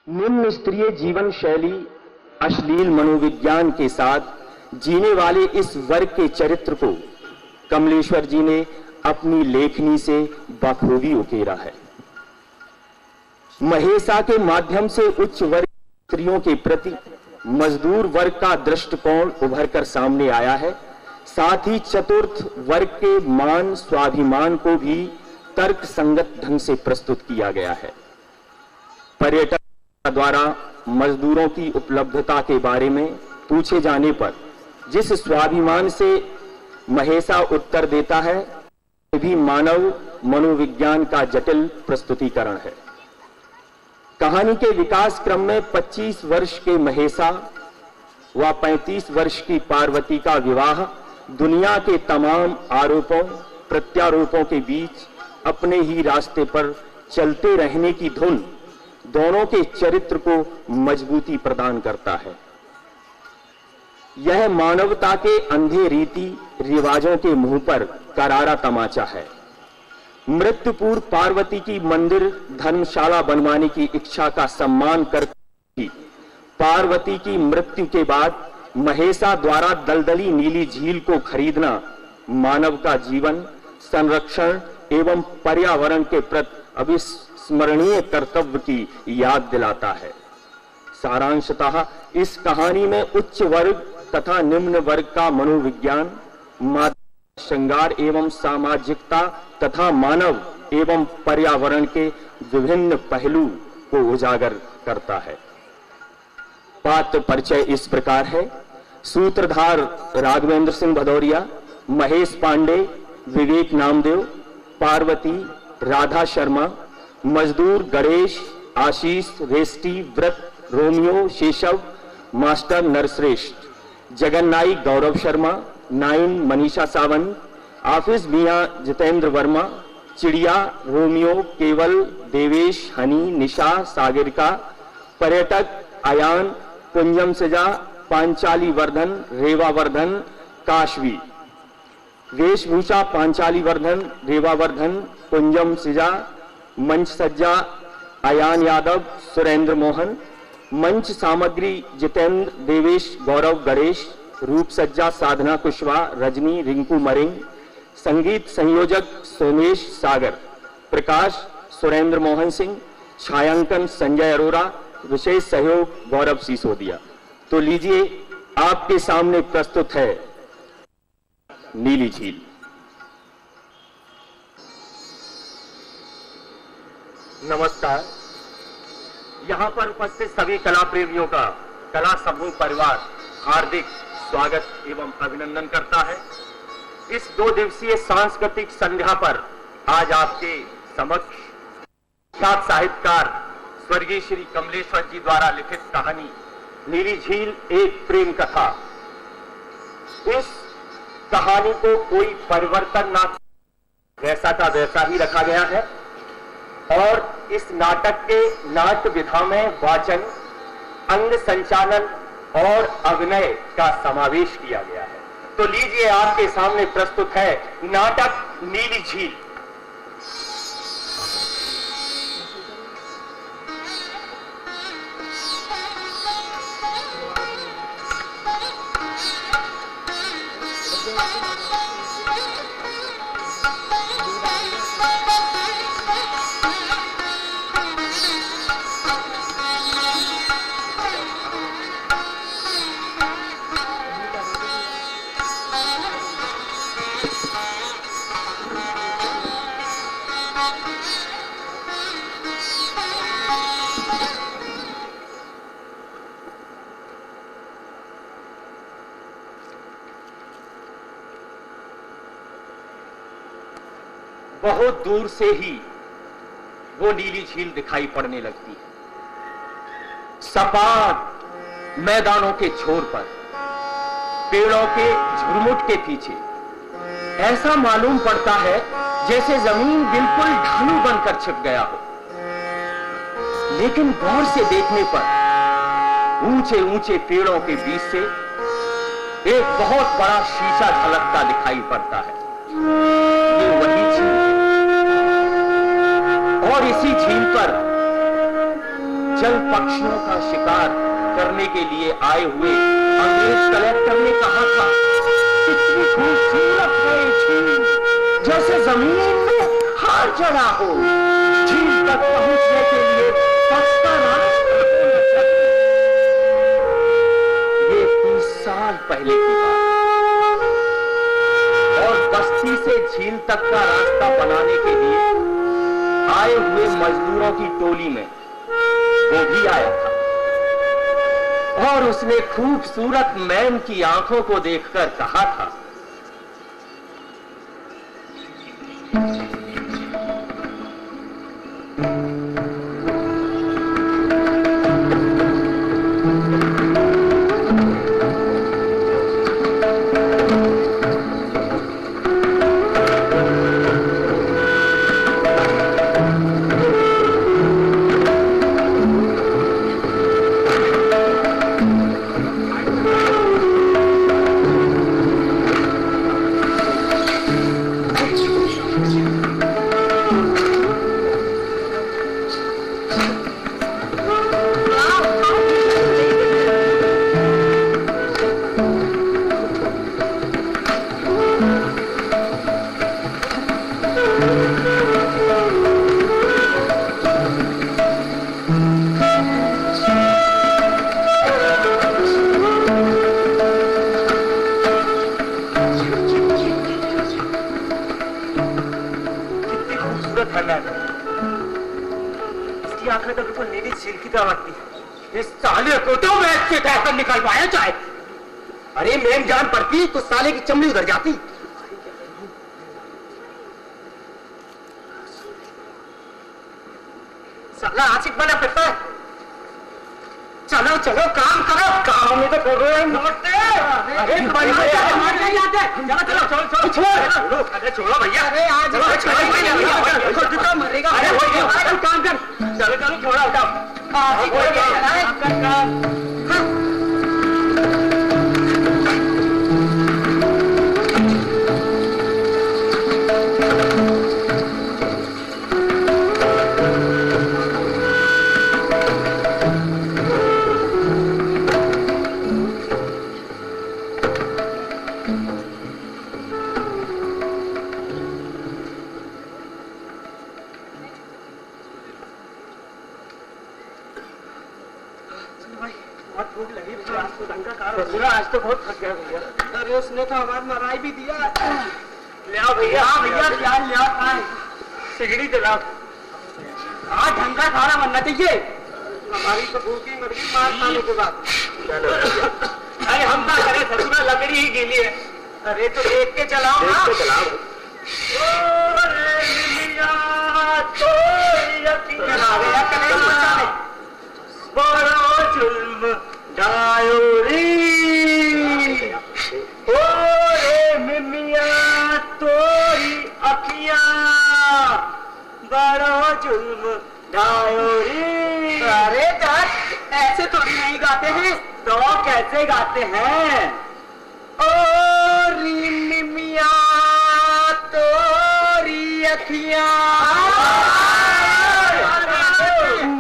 निम्न स्तरीय जीवन शैली अश्लील मनोविज्ञान के साथ जीने वाले इस वर्ग के चरित्र को कमलेश्वर जी ने अपनी लेखनी से बखूबी उकेरा है। महेसा के माध्यम से उच्च वर्ग स्त्रियों के प्रति मजदूर वर्ग का दृष्टिकोण उभर कर सामने आया है। साथ ही चतुर्थ वर्ग के मान स्वाभिमान को भी तर्क संगत ढंग से प्रस्तुत किया गया है। पर्यटक द्वारा मजदूरों की उपलब्धता के बारे में पूछे जाने पर जिस स्वाभिमान से महेसा उत्तर देता है वह भी मानव मनोविज्ञान का जटिल प्रस्तुतिकरण है। कहानी के विकास क्रम में 25 वर्ष के महेसा व 35 वर्ष की पार्वती का विवाह दुनिया के तमाम आरोपों प्रत्यारोपों के बीच अपने ही रास्ते पर चलते रहने की धुन दोनों के चरित्र को मजबूती प्रदान करता है। यह मानवता के अंधे रीति रिवाजों के मुंह पर करारा तमाचा है। मृत्यु पूर्व पार्वती की मंदिर धर्मशाला बनवाने की इच्छा का सम्मान करती पार्वती की मृत्यु के बाद महेसा द्वारा दलदली नीली झील को खरीदना मानव का जीवन संरक्षण एवं पर्यावरण के प्रति अविस्मरणीय कर्तव्य की याद दिलाता है। सारांशतः इस कहानी में उच्च वर्ग तथा निम्न वर्ग का मनोविज्ञान, श्रृंगार एवं सामाजिकता तथा मानव एवं पर्यावरण के विभिन्न पहलू को उजागर करता है। पात्र परिचय इस प्रकार है। सूत्रधार राघवेंद्र सिंह भदौरिया, महेश पांडे, विवेक नामदेव, पार्वती राधा शर्मा, मजदूर गणेश, आशीष, रेष्टी, व्रत, Romeo, शेषव, master नरश्रेष्ठ, जगन्नाई Gaurav Sharma, nine Manisha Sawant, office मियां जितेंद्र वर्मा, चिड़िया, रोमियो, केवल, देवेश, हनी, निशा, सागरिका, पर्यटक अयान, कुंजम सिजा, पांचाली वर्धन, रेवा वर्धन, काशवी, वेशभूषा पांचाली वर्धन, रेवा वर्धन, कुंजम सिजा, मंच सज्जा अयान यादव, सुरेंद्र मोहन, मंच सामग्री जितेंद्र, देवेश, गौरव गणेश, रूप सज्जा साधना कुशवाहा, रजनी, रिंकू मरिंग, संगीत संयोजक सोमेश सागर, प्रकाश सुरेंद्र मोहन सिंह, छायांकन संजय अरोरा, विशेष सहयोग गौरव सिसोदिया। तो लीजिए आपके सामने प्रस्तुत है नीली झील। नमस्कार। यहां पर उपस्थित सभी कला प्रेमियों का कला समूह परिवार हार्दिक स्वागत एवं अभिनंदन करता है। इस 2 दिवसीय सांस्कृतिक संध्या पर आज आपके समक्ष ख्यात साहित्यकार स्वर्गीय श्री कमलेश्वर जी द्वारा लिखित कहानी नीली झील एक प्रेम कथा। इस कहानी को कोई परिवर्तन ना, वैसा का वैसा ही रखा गया है और इस नाटक के नाट्य विधा में वाचन, अंग संचालन और अभिनय का समावेश किया गया है। तो लीजिए आपके सामने प्रस्तुत है नाटक नीली झील। बहुत दूर से ही वो नीली झील दिखाई पड़ने लगती है। सपाट मैदानों के छोर पर, पेड़ों के झुरमुट के पीछे ऐसा मालूम पड़ता है जैसे जमीन बिल्कुल ढालू बनकर छिप गया हो। लेकिन गौर से देखने पर ऊंचे ऊंचे पेड़ों के बीच से एक बहुत बड़ा शीशा झलकता दिखाई पड़ता है। ये वही झील और इसी झील पर जल पक्षियों का शिकार करने के लिए आए हुए अंग्रेज कलेक्टर ने कहा था, इतनी खूबसूरत है झील, जैसे जमीन में हार चढ़ा हो। झील तक पहुंचने के लिए पक्का रास्ता होना चाहिए। ये 30 साल पहले की बात, और बस्ती से झील तक का रास्ता बनाने के लिए आए हुए मजदूरों की टोली में वो भी आया था, और उसने खूबसूरत मैम की आंखों को देखकर कहा था, इसकी आंखें तो बिल्कुल नीली झील की तरह लगती है। इस साले को तो मैं इससे कैसे निकल पाया चाहे। अरे मैम जान पड़ती तो साले की चमड़ी उधर जाती। साला आशिक बना फिरता है। चलो चलो काम करो। काम में तो कर रहे हैं। नमस्ते। अरे चलो चलो चलो अरे छोड़ो भैया। अरे आज मरेगा। अरे काम कर। चलो चलो छोड़ो हटाओ। आज तो बहुत थक गया भैया। अरे उसने तो हमारी मराई भी दिया। ले आओ भैया। हाँ भैया प्यार ले आओ। सिगड़ी दिलाओ। आज ढंग का खाना बनना चाहिए। हमारी तो भूखी मर गई मार खाने के बाद। अरे हम क्या करें, ससुरा लकड़ी ही गीली है। अरे तो देख के चलाओ ना। देख के चलाओ। बड़ा जुल्म डायोरी ओ रे मिमिया तोरी अखियां बड़ा जुल्म डायोरी। अरे दर्द ऐसे थोड़ी नहीं गाते हैं। तो कैसे गाते हैं? ओ री मिमिया तोरी अखियां।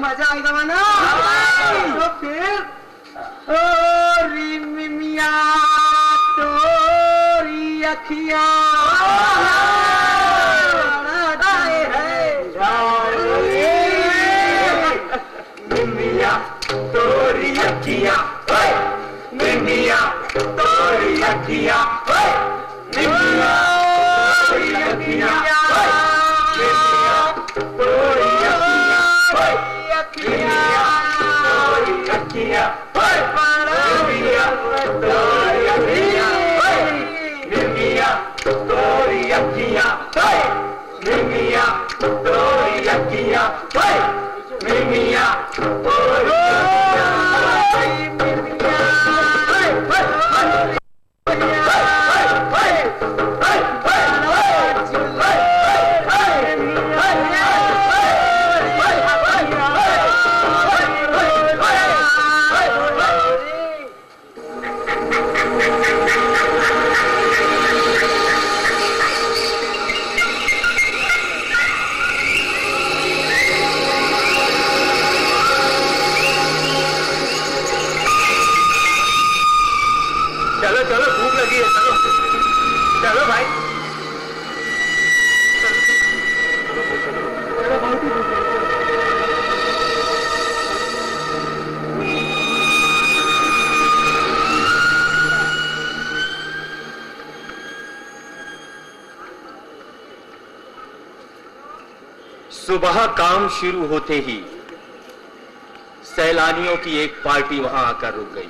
मजा आएगा माना। तो फिर ओ री मिमिया तोरी अखियां मिमिया तोरी अखियां मिमिया तोरी अखियां मिमिया तोरी अखियां मिमिया तोरी अखियां मिमिया तोरी अखियां सुबह काम शुरू होते ही सैलानियों की एक पार्टी वहां आकर रुक गई।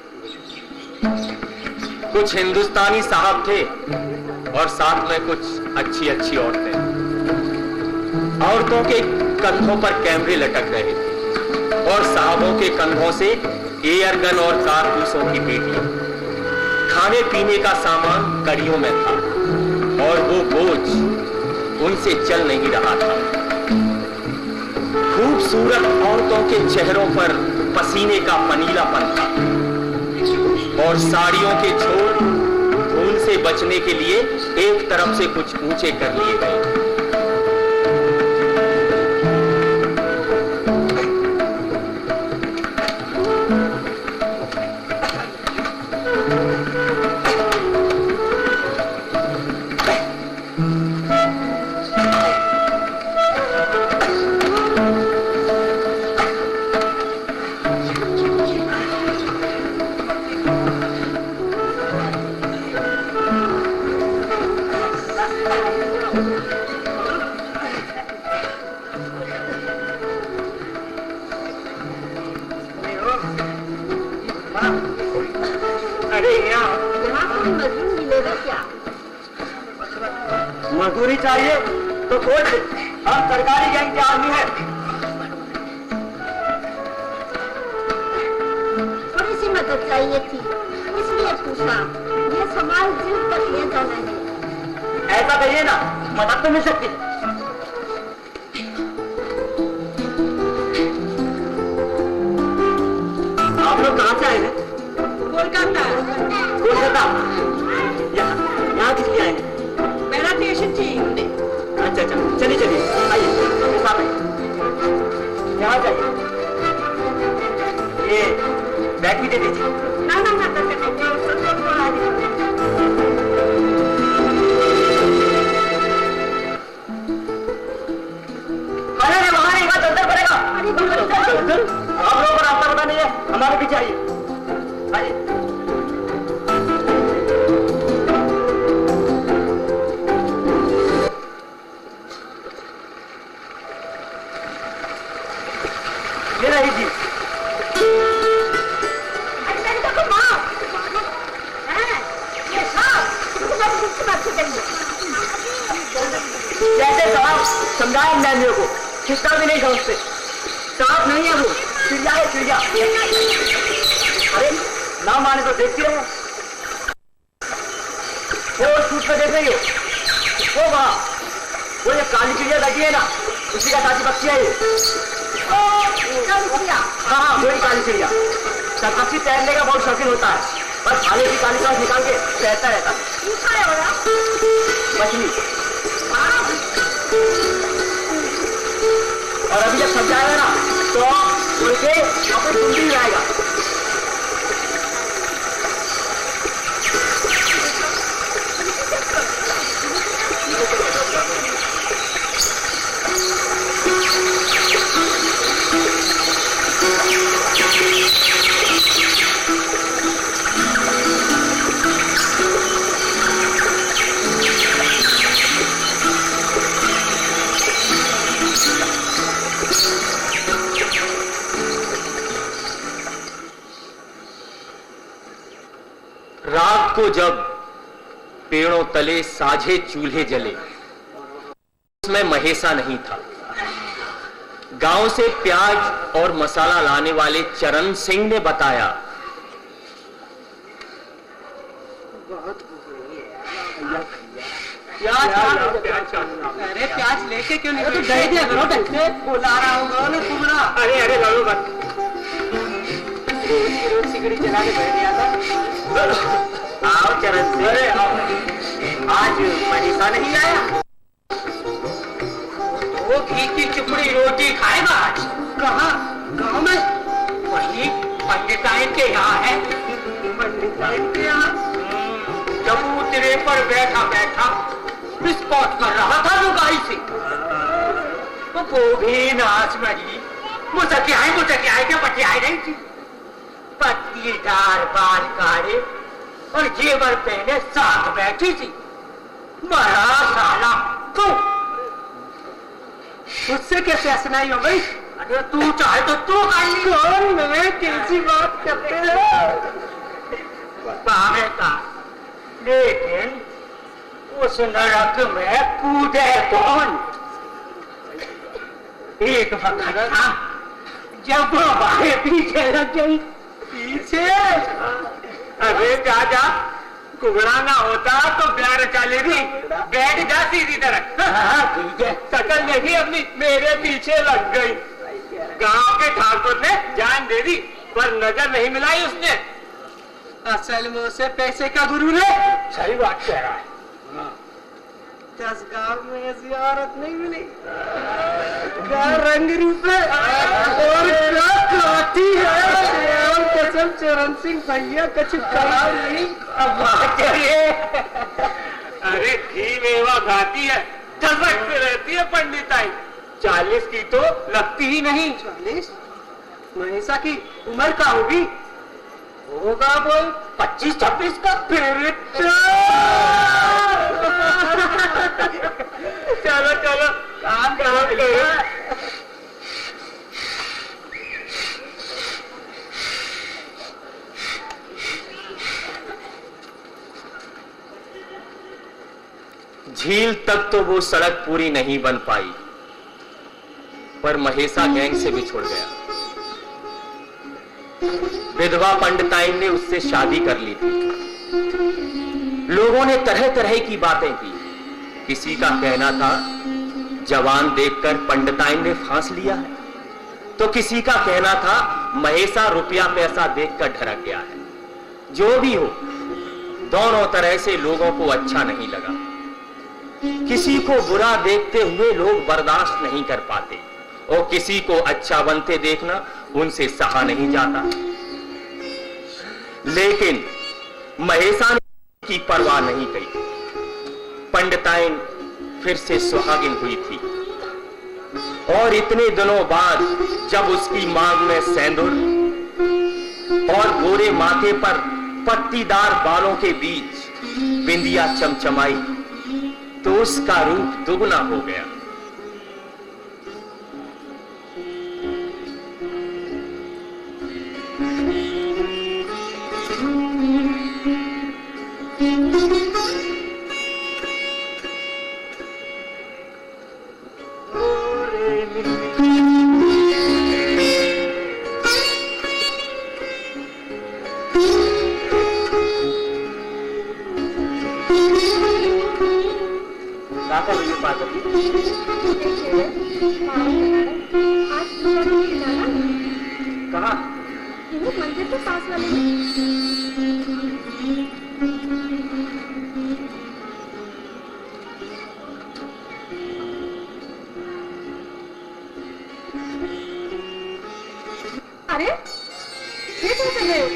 कुछ हिंदुस्तानी साहब थे और साथ में कुछ अच्छी अच्छी औरतें। औरतों के कंधों पर कैमरे लटक रहे थे और साहबों के कंधों से एयर गन और कारतूसों की पेटियां। खाने पीने का सामान कड़ियों में था और वो बोझ उनसे चल नहीं रहा था। खूबसूरत औरतों के चेहरों पर पसीने का पनीलापन था और साड़ियों के छोर धूल से बचने के लिए एक तरफ से कुछ ऊंचे कर लिए गए। मजदूरी चाहिए तो खोज ले, हम सरकारी गैंग के आदमी हैं। थोड़ी सी मदद चाहिए थी, इसलिए पूछा। यह सामान जीप तक ले जाना है। ऐसा कहिए ना, मदद तो मिल सकती है। आप लोग कहाँ से आए हैं? कोलकाता। कोलकाता? यहाँ किस लिए आए हैं? मेरा स्टेशन चाहिए। अच्छा अच्छा, चलिए चलिए, आइए मेरे साथ आइए। यहाँ जाइए, ये बैग भी दे दीजिए। ना ना ना ना अरे वहाँ नहीं, वहाँ अंदर पड़ेगा। आप लोगों को रास्ता पता नहीं है, हमारे पीछे आइए। आइए। ये रही जी। जैसे साहब समझाया मैं मेरे को, कितना भी नहीं समझते। साहब नहीं है वो, चिड़िया है चिड़िया। अरे ना माने तो देखती रहो। वो सूट पे देख रही हो, वो वहाँ, वो ये काली चिड़िया लगी है ना, उसी का साथी पक्षी है ये। हाँ, वही काली चिड़िया। पक्षी तैरने का बहुत शौकीन होता है, बस खाने की काली सांस निकाल के तैरता रहता है। मछली। और अभी जब सब जाएगा ना तो उड़ के अपने कुंडी में आएगा। रात को जब पेड़ों तले साझे चूल्हे जले, उसमें महेसा नहीं था। गांव से प्याज और मसाला लाने वाले चरण सिंह ने बताया, अरे प्याज लेके क्यों नहीं? तो दे दिया करो, कैसे बुला रहा हूँ तुम्हारा। अरे अरे लड़ो मत, रोज सिगड़ी चला के बैठ गया था। आओ चरण सिंह। अरे आओ, आज मनीषा नहीं आया? वो घी की चुपड़ी रोटी खाएगा आज। कहाँ? गाँव में? वही पंडिताइन के यहाँ है। पंडिताइन के यहाँ? चबूतरे पर बैठा बैठा विस्फोट कर रहा था लुगाई से। वो भी नाच मरी, मुझे क्या है क्या बटियाई नहीं थी। पत्तीदार बाल काढ़े और जेवर पहने साथ बैठी थी। बड़ा साला तू। उससे कैसे हंसनाई हो गई? अरे तू चाहे तो तू कौन मैं कैसी बात करते हो? लेकिन उस नरक में कूदे कौन? एक वक्त था जब हमारे पीछे लग गई। पीछे? अरे जा कुगड़ा ना होता तो ब्याह रचा लेगी। बैठ जा सीधी तरह। ठीक है। शकल देखी अपनी, मेरे पीछे लग गई। गांव के ठाकुर ने जान दे दी पर नजर नहीं मिलाई उसने। असल में उसे पैसे का गुरु ने। सही बात कह रहा है। 10 गांव में ऐसी औरत नहीं मिली। क्या रंग रूप है और क्या खाती है। और कसम चरण सिंह भैया कछ कहा नहीं। अब अरे घी मेवा खाती है, ठसकते रहती है पंडिताई। 40 की तो लगती ही नहीं। 40? मनीषा की उम्र का होगी? होगा बोल 25-26 का। फिर चलो चलो काम करो। झील तक तो वो सड़क पूरी नहीं बन पाई, पर महेशा गैंग से बिछुड़ गया। विधवा पंडिताइन ने उससे शादी कर ली थी। लोगों ने तरह तरह की बातें की। किसी का कहना था जवान देखकर पंडिताइन ने फांस लिया है, तो किसी का कहना था महेशा रुपया पैसा देखकर ढरक गया है। जो भी हो, दोनों तरह से लोगों को अच्छा नहीं लगा। किसी को बुरा देखते हुए लोग बर्दाश्त नहीं कर पाते और किसी को अच्छा बनते देखना उनसे सहा नहीं जाता। लेकिन महेशा ने की परवाह नहीं की। पंडिताइन फिर से सुहागिन हुई थी और इतने दिनों बाद जब उसकी मांग में सेंदूर और गोरे माथे पर पत्तीदार बालों के बीच बिंदिया चमचमाई तो उसका रूप दुगना हो गया। कहाँ? मंदिर के पास वाले में। अरे ये क्या कर रहे हो?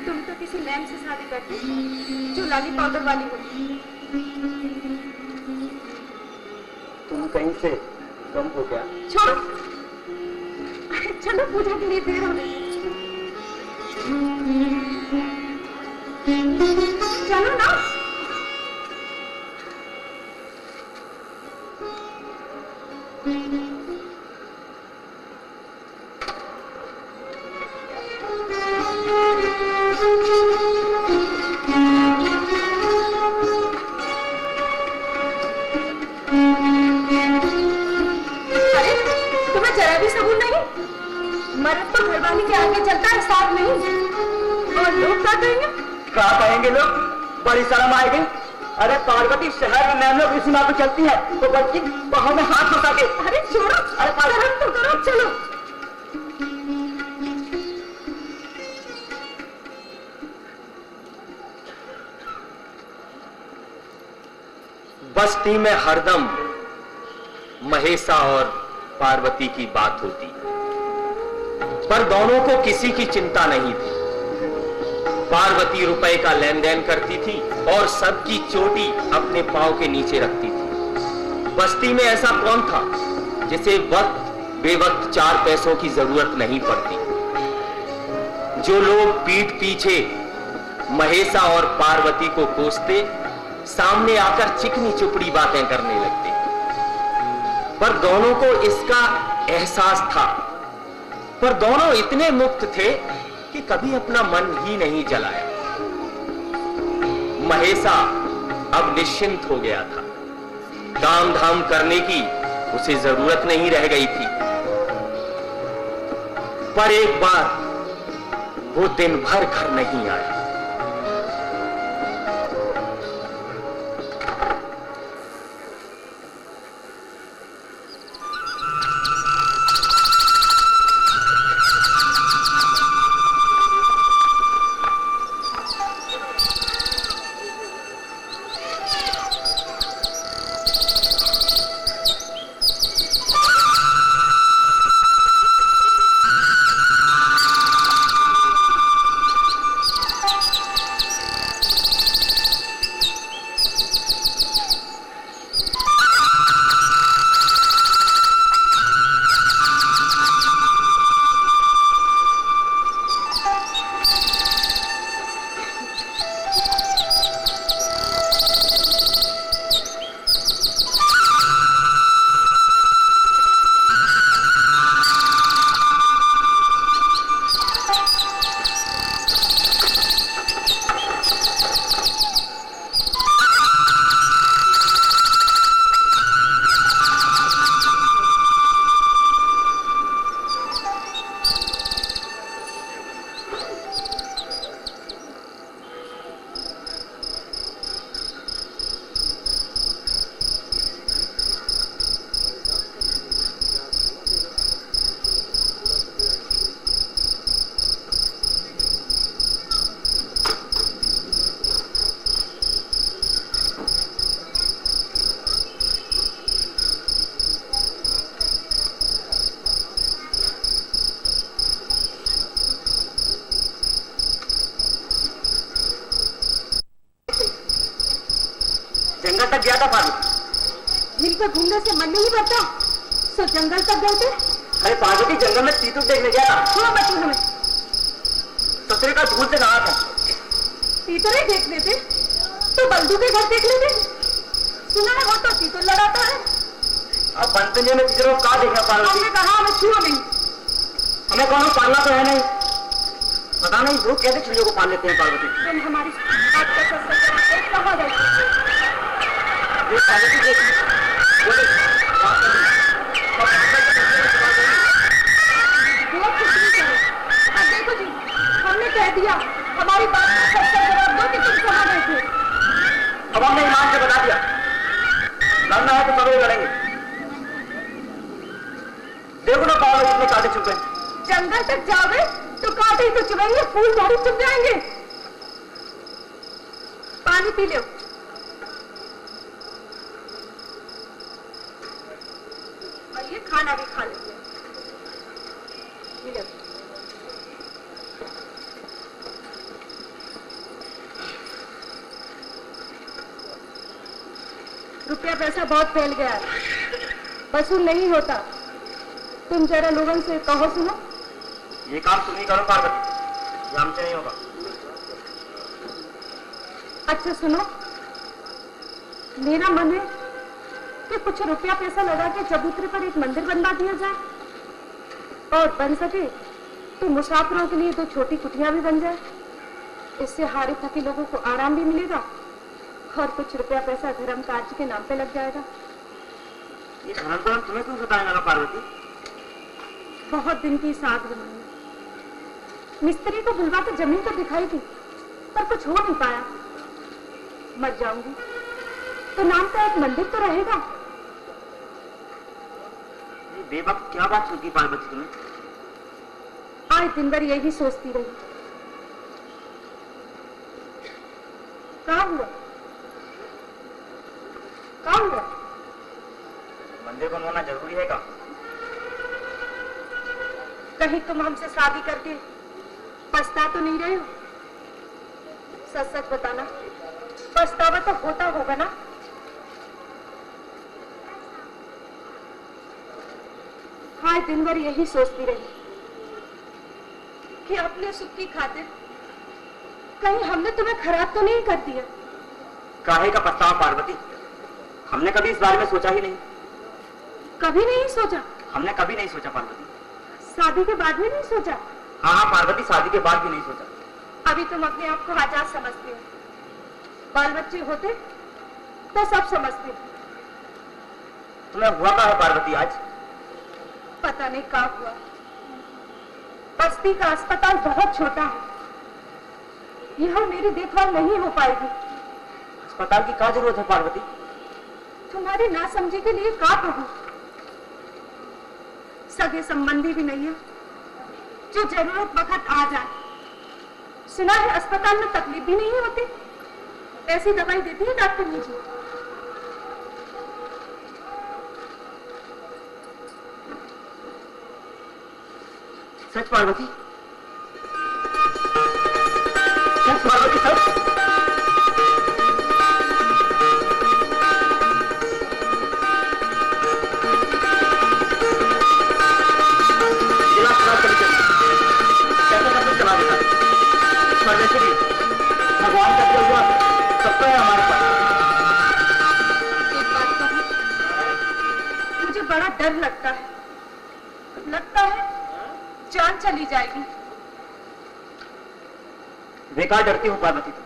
तुम तो किसी मैम से शादी करते जो लाली पाउडर वाली होती। तुम कहीं से कम हो गया? छोड़ो, चलो पूजा के लिए देर हो रही है। चलो ना। अरे तुम्हें जरा भी सबूर नहीं? मर्द तो घरवाली के आगे चलता है, साथ नहीं। और लोग क्या कहेंगे? क्या कहेंगे लोग? बड़ी शर्म आएगी। अरे पार्वती शहर में मैम लोग इसी पे चलती है तो बच्ची बाहों में हाथ फंसा के। अरे छोड़ो, अरे शर्म तो करो। चलो बस्ती में हरदम महेशा और पार्वती की बात होती, पर दोनों को किसी की चिंता नहीं थी। पार्वती रुपए का लेन देन करती थी और सबकी चोटी अपने पांव के नीचे रखती थी। बस्ती में ऐसा कौन था जिसे वक्त बेवक्त 4 पैसों की जरूरत नहीं पड़ती। जो लोग पीठ पीछे महेशा और पार्वती को कोसते, सामने आकर चिकनी चुपड़ी बातें करने लगते। पर दोनों को इसका एहसास था, पर दोनों इतने मुक्त थे कि कभी अपना मन ही नहीं जलाया। महेशा अब निश्चिंत हो गया था, काम धाम करने की उसे जरूरत नहीं रह गई थी। पर एक बार वो दिन भर घर नहीं आया। जंगल तक गया था पार्वती। मिलकर घूमने से मन नहीं भरता, सो जंगल तक गए थे। अरे पार्वती, जंगल में तीतुर देखने गया था। सुनो बच्चों, हमें ससुरे का झूठ से कहा था। तीतुर ही देख लेते तो बल्दू के घर देख लेते। सुना है वो तो तीतुर लड़ाता है। अब बनते में तीतुर को कहा देखा पार्वती? हमने कहा हमें छुओ नहीं। हमें कौन पालना तो है नहीं। पता नहीं लोग कैसे चिड़ियों को पाल लेते हैं पार्वती। तुम हमारी बात का सच एक कहा गए। ये पार्वती देखी बोले बहुत कुछ नहीं करे। अब देखो जी, हमने कह दिया, हमारी बात का सच जवाब दो कि तुम कहाँ गए थे। अब हमने ईमान से बता दिया, लड़ना है तो सवेरे लड़ेंगे। देखो ना पार्वती इतने कांटे चुप गए। जंगल तक जाओगे तो कांटे ही तो चुभेंगे, फूल थोड़ी चुभ जाएंगे। पानी पी लो। और ये खाना भी खा लीजिए। रुपया पैसा बहुत फैल गया है, वसूल नहीं होता। तुम जरा लोगों से कहो। सुनो, ये काम तुम ही करो पार्वती, ये हमसे नहीं होगा। अच्छा सुनो, मेरा मन है कि कुछ रुपया पैसा लगा के चबूतरे पर एक मंदिर बनवा दिया जाए, और बन सके तो मुसाफिरों के लिए 2 छोटी कुटियां भी बन जाए। इससे हारे थके लोगों को आराम भी मिलेगा और कुछ रुपया पैसा धर्म कार्य के नाम पे लग जाएगा। ये धर्म तुम्हें क्यों बताएगा पार्वती? बहुत दिन की साथ बनाई। मिस्त्री को बुलवा के जमीन तो दिखाई थी, पर कुछ हो नहीं पाया। मर जाऊंगी तो नाम का एक मंदिर तो रहेगा। ये बेवक्त क्या बात होगी पार्वती तुम्हें? आज दिन भर यही सोचती रही। क्या हुआ? क्या हुआ? मंदिर बनवाना जरूरी है क्या? कहीं तुम हमसे शादी करके पछता तो नहीं रहे हो? सच सच बताना, पछतावा तो होता होगा ना? हाय दिन भर यही सोचती रही कि अपने सुख की खातिर कहीं हमने तुम्हें खराब तो नहीं कर दिया। काहे का पछतावा पार्वती, हमने कभी इस बारे में सोचा ही नहीं। कभी नहीं सोचा? हमने कभी नहीं सोचा पार्वती। शादी के बाद भी नहीं सोचा? हाँ हाँ पार्वती, शादी के बाद भी नहीं सोचा। अभी तुम अपने आप को आजाद समझती हो, बाल बच्चे होते तो सब समझते। तुम्हें हुआ क्या है पार्वती आज? पता नहीं क्या हुआ। बस्ती का अस्पताल बहुत छोटा है, यह मेरी देखभाल नहीं हो पाएगी। अस्पताल की क्या जरूरत है पार्वती? तुम्हारी नासमझी के लिए क्या कहूं? सगे संबंधी भी नहीं है जो जरूरत वक्त आ जाए। सुना है अस्पताल में तकलीफ भी नहीं होती, ऐसी दवाई देती है डॉक्टर जी। सच पार्वती? सच पार्वती, सच? भगवान का दिया हुआ सबका है हमारे पास। एक बात कहूं, मुझे बड़ा डर लगता है जान चली जाएगी। बेकार डरती हूँ पार्वती तुम।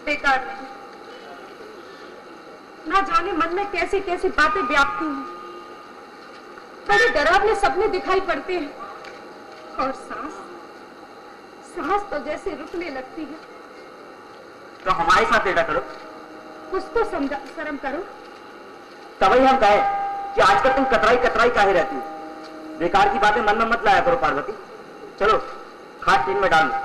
बेकार नहीं, ना जाने मन में कैसी कैसी बातें व्याप्ती हैं, बड़े डरावने सपने दिखाई पड़ते हैं, और सांस तो जैसे रुकने लगती है। तो हमारे साथ बेटा करो, कुछ तो शर्म करो। तभी हम कहे कि आजकल तुम कतराई कतराई काहे रहती हो। बेकार की बातें मन में मत लाया करो पार्वती। चलो खाट टीन में डाल दो।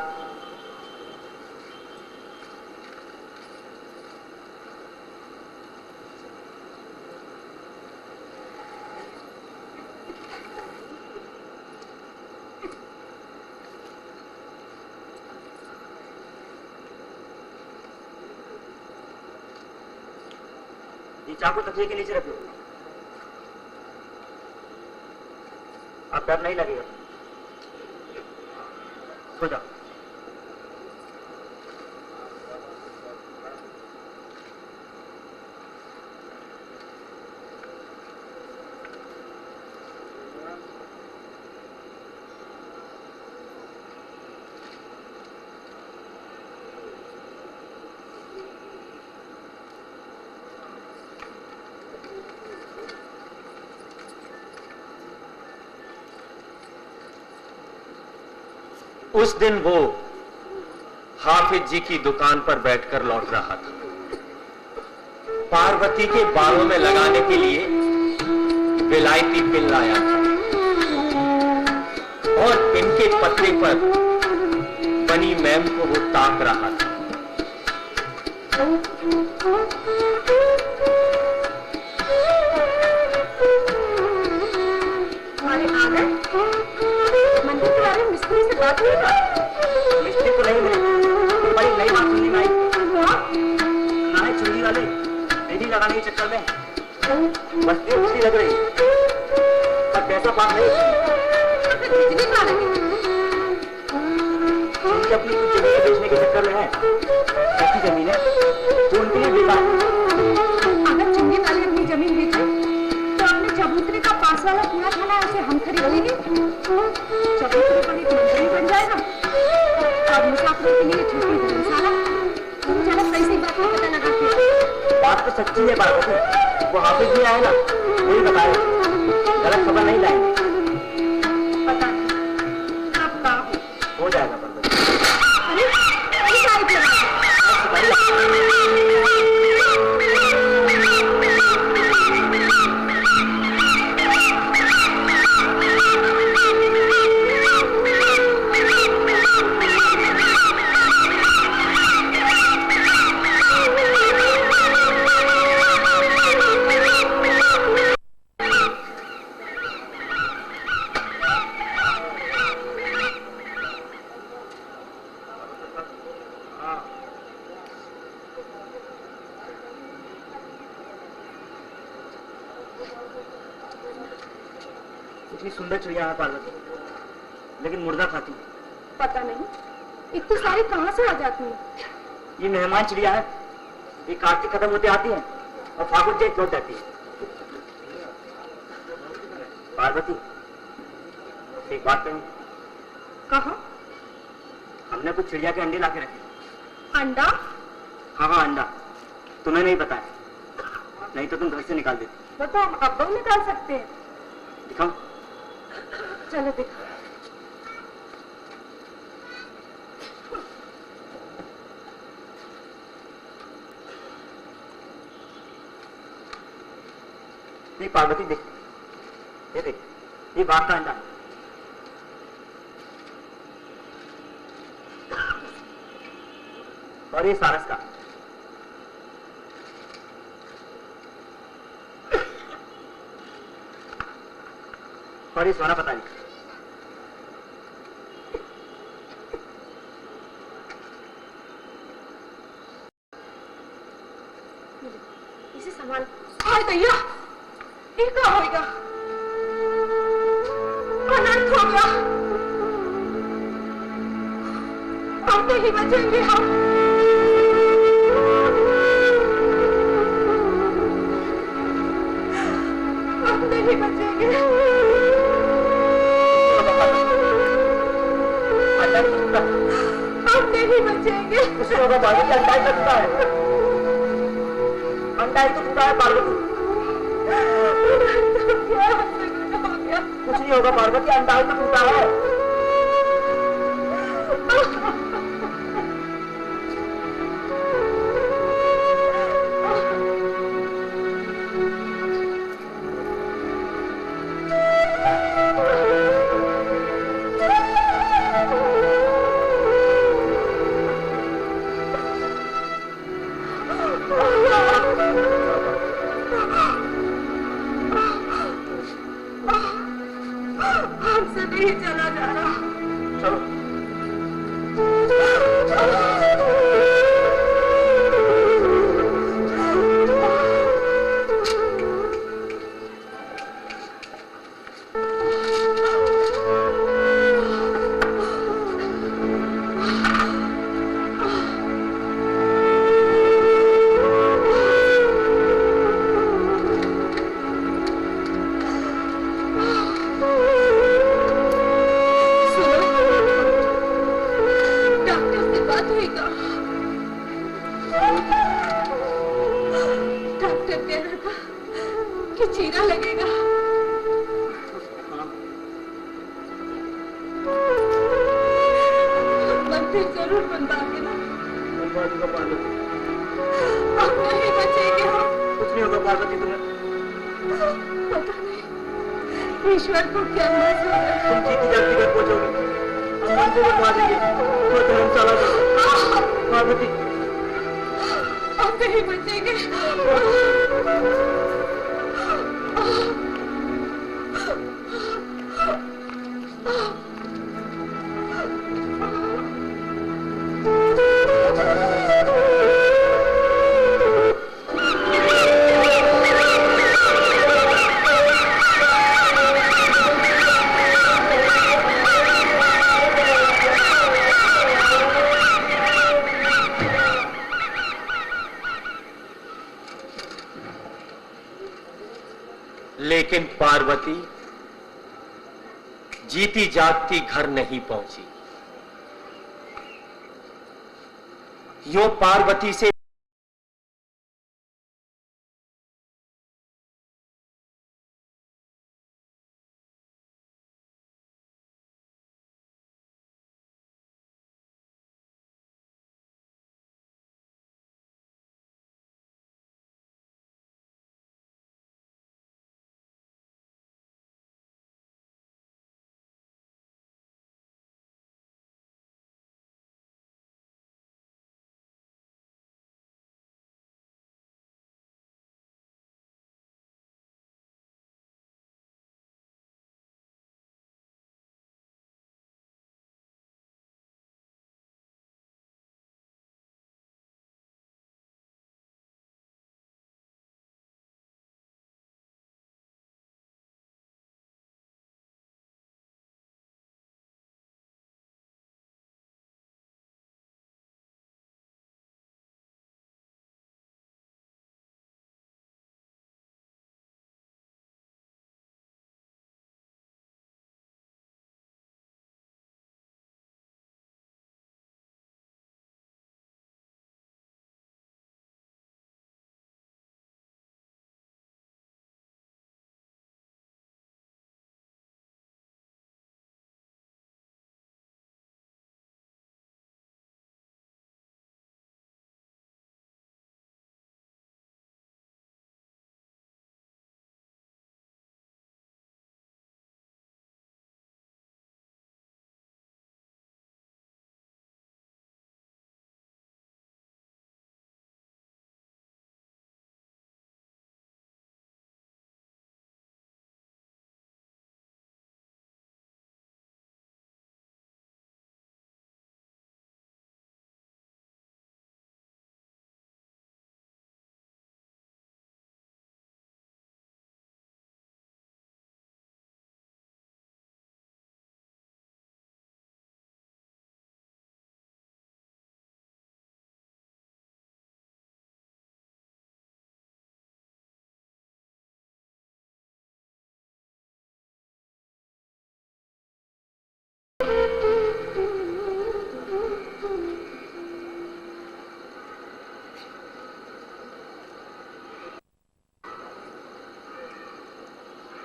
ये चाकू तकिए के नीचे रखो, अब डर नहीं लगेगा। सो जाओ। उस दिन वो हाफिज जी की दुकान पर बैठकर लौट रहा था। पार्वती के बालों में लगाने के लिए विलायती पिन लाया था और इनके पत्रे पर बनी मैम को वो ताक रहा था। मंदिर के बारे में मिस्त्री से बात हुई ना? मिस्त्री तो नहीं मिले, बड़ी नई बात सुनने में आई। कहाँ है चुन्नी वाले? बिजली लगाने के चक्कर में बस्ती अच्छी लग रही, पर पैसा पास नहीं। बिजली कहाँ लगी? उनकी अपनी कुछ जमीन बेचने के चक्कर में है। ऐसी जमीन है जो उनके लिए बेकार है। अगर चुन्नी वाले अपनी जमीन बेचे तो अपने चबूतरे का पास वाला पूरा खाना उसे हम खरीद लेंगे। चबूतरे पर एक मंदिर बन जाएगा और मुसाफिरों के लिए छोटी धर्मशाला। चलो कैसी बात का पता लगाते हैं। बात तो सच्ची है पार्वती, वो हाफिज जी आए ना, वही बताए, गलत खबर नहीं लाएंगे। पता नहीं अब क्या हो जाएगा पार्वती। इतनी सुंदर चिड़िया है पार्वती, लेकिन मुर्दा खाती है। पता नहीं इतनी सारी कहाँ से आ जाती है। ये मेहमान चिड़िया है, ये कार्तिक खत्म होते आती है और फागुन चेत लौट जाती है। पार्वती, एक बात कही। कहा? हमने कुछ चिड़िया के अंडे लाके रखे। अंडा? हाँ हाँ अंडा, तुम्हें नहीं बताया, नहीं तो तुम घर से निकाल देती। वो तो हम अब भी निकाल सकते हैं। दिखाओ। चलो दिखा। ये पार्वती देख, ये देख, ये बाघ का अंडा है। और ये सारस का। और ये सोना पता नहीं। इसे संभाल। हाय भैया, ये क्या होगा? अनंत हो गया। हम नहीं बचेंगे। हम नहीं बचेंगे। हम नहीं बचेंगे। कुछ होगा पार्वती, अंडा ही टूटा है। अंडा ही तो टूटा है पार्वती। कुछ नहीं होगा पार्वती, अंडा ही तो टूटा है। हमसे नहीं चला जा रहा। चलो। डॉक्टर कह रहा था कि चीरा लगेगा। मंदिर जरूर बनवा देना। हम नहीं बचेंगे। कुछ नहीं होगा पार्वती तुम्हें। पता नहीं ईश्वर को क्या मंजूर है। तुम जीती जाती घर पहुंचोगे, हम मंदिर बनवा देंगे तो तुम चला जाओ पार्वती। हम नहीं बचेंगे। लेकिन पार्वती जीती जागती घर नहीं पहुंची। यो पार्वती से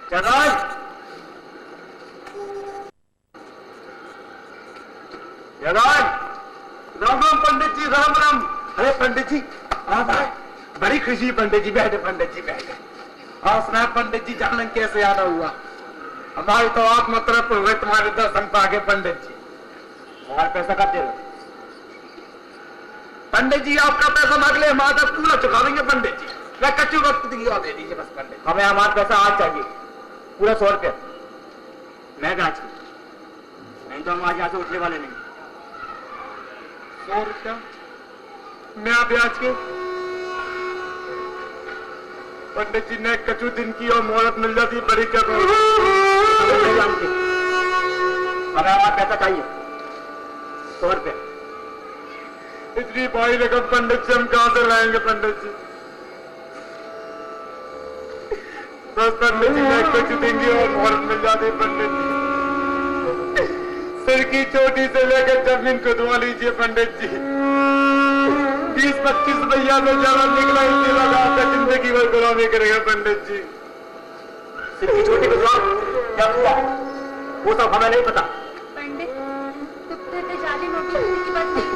जगन जगन, राम राम पंडित जी, राम राम। अरे पंडित जी आप आए, बड़ी खुशी। पंडित जी बैठे, पंडित जी बैठे। हाँ सुना पंडित जी, जानन कैसे आना हुआ? हमारी तो आत्मा तरफ हुए तुम्हारे दर्शन पाके पंडित जी। हमारा पैसा कब दे रहे? पंडित जी आपका पैसा मांग ले, हमारा पूरा चुका देंगे पंडित जी। मैं कच्चू वक्त की दे दीजिए बस पंडित। हमें हमारा पैसा आज चाहिए, पूरा 100 रुपया। मैं आज नहीं तो हम आज यहाँ से उठने वाले नहीं। 100 रुपया मैं आप ब्याज के? पंडित जी ने कचू दिन की और मोहलत मिल जाती बड़ी क्या हमें हमारा पैसा चाहिए 100 रुपया। इतनी भारी रकम पंडित जी हम कहां से लाएंगे पंडित जी? बस पंडित जी ने कचू देंगे और मोहलत मिल जाती पंडित जी। सिर की चोटी से लेकर जमीन को धुआ लीजिए पंडित जी। 20-25 रुपया से ज्यादा निकला इसी लगा आपका जिंदगी भर गुलामी करेगा पंडित जी। सिर की चोटी को धुआ क्या हुआ वो सब हमें नहीं पता। पंडित तुम तो जाली मोटी की बात नहीं।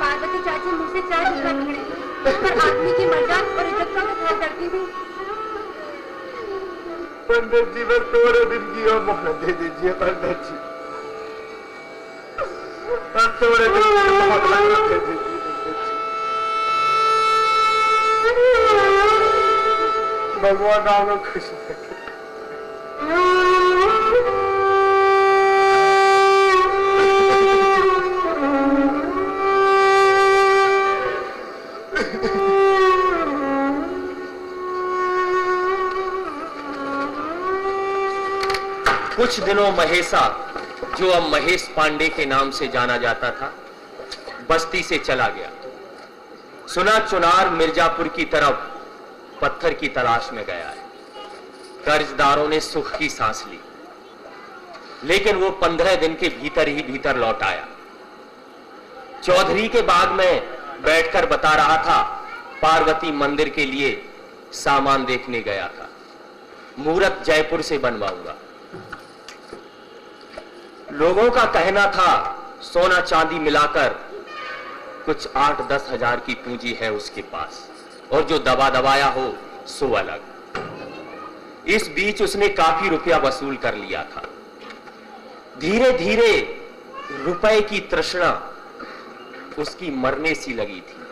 पार्वती चाची मुझसे 4 रुपया खड़े पर आदमी की मर्यादा और इज्जत का ख्याल करती थी। पंडित जी बस थोड़े दिन की और मोहलत दे दीजिए पंडित जी, बस थोड़े दिन की मोहलत दे दीजिए। भगवान आपको खुश रखे। कुछ दिनों महेशा, जो अब महेश पांडे के नाम से जाना जाता था, बस्ती से चला गया। सुना चुनार मिर्जापुर की तरफ पत्थर की तलाश में गया है। कर्जदारों ने सुख की सांस ली, लेकिन वो 15 दिन के भीतर ही भीतर लौट आया। चौधरी के बाग में बैठकर बता रहा था, पार्वती मंदिर के लिए सामान देखने गया था, मूरत जयपुर से बनवाऊंगा। लोगों का कहना था सोना चांदी मिलाकर कुछ 8-10 हजार की पूंजी है उसके पास, और जो दबा दबाया हो सो अलग। इस बीच उसने काफी रुपया वसूल कर लिया था। धीरे धीरे रुपए की तृष्णा उसकी मरने सी लगी थी।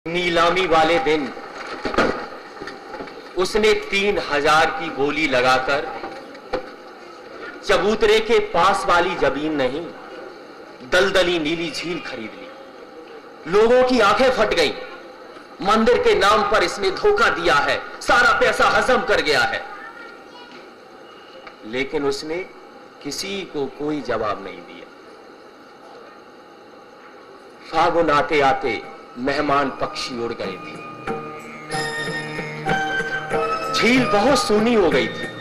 नीलामी वाले दिन उसने 3000 की बोली लगाकर चबूतरे के पास वाली जमीन नहीं, दलदली नीली झील खरीद ली। लोगों की आंखें फट गईं। मंदिर के नाम पर इसने धोखा दिया है, सारा पैसा हजम कर गया है। लेकिन उसने किसी को कोई जवाब नहीं दिया। फागुन आते आते मेहमान पक्षी उड़ गए थे। झील बहुत सूनी हो गई थी।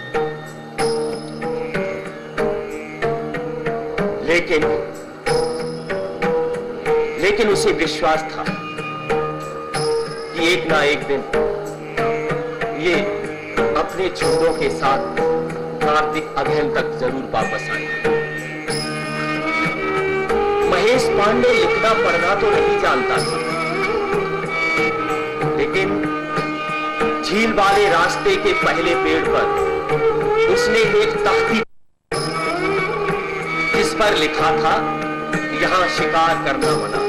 लेकिन उसे विश्वास था कि एक ना एक दिन ये अपने झुंडों के साथ कार्तिक अगहन तक जरूर वापस आएंगे। महेश पांडे लिखना पढ़ना तो नहीं जानता था, लेकिन झील वाले रास्ते के पहले पेड़ पर उसने एक तख्ती जिस पर लिखा था, यहां शिकार करना मना,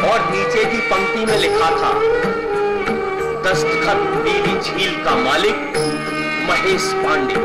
और नीचे की पंक्ति में लिखा था, दस्तखत नीली झील का मालिक महेश पांडे।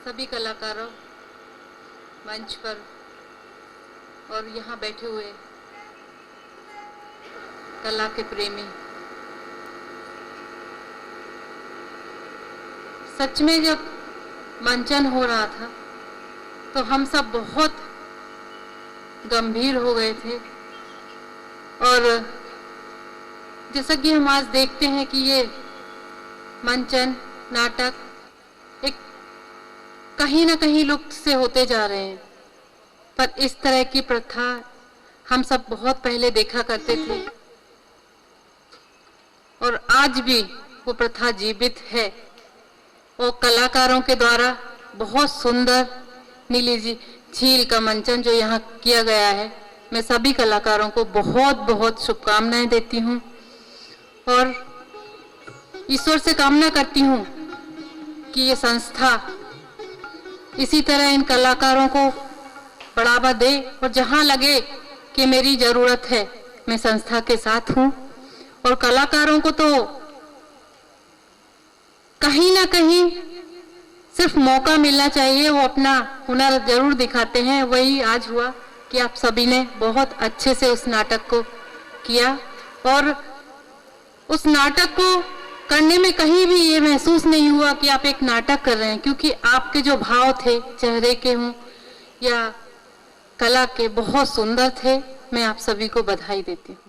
सभी कलाकारों, मंच पर और यहाँ बैठे हुए कला के प्रेमी, सच में जब मंचन हो रहा था तो हम सब बहुत गंभीर हो गए थे। और जैसा कि हम आज देखते हैं कि ये मंचन नाटक एक कहीं ना कहीं लुप्त से होते जा रहे हैं, पर इस तरह की प्रथा हम सब बहुत पहले देखा करते थे और आज भी वो प्रथा जीवित है। और कलाकारों के द्वारा बहुत सुंदर नीली झील का मंचन जो यहाँ किया गया है, मैं सभी कलाकारों को बहुत बहुत शुभकामनाएं देती हूँ और ईश्वर से कामना करती हूँ कि ये संस्था इसी तरह इन कलाकारों को बढ़ावा दे और जहां लगे कि मेरी जरूरत है मैं संस्था के साथ हूं। और कलाकारों को तो कहीं ना कहीं सिर्फ मौका मिलना चाहिए, वो अपना हुनर जरूर दिखाते हैं। वही आज हुआ कि आप सभी ने बहुत अच्छे से उस नाटक को किया और उस नाटक को करने में कहीं भी ये महसूस नहीं हुआ कि आप एक नाटक कर रहे हैं, क्योंकि आपके जो भाव थे चेहरे के हों या कला के बहुत सुंदर थे। मैं आप सभी को बधाई देती हूँ।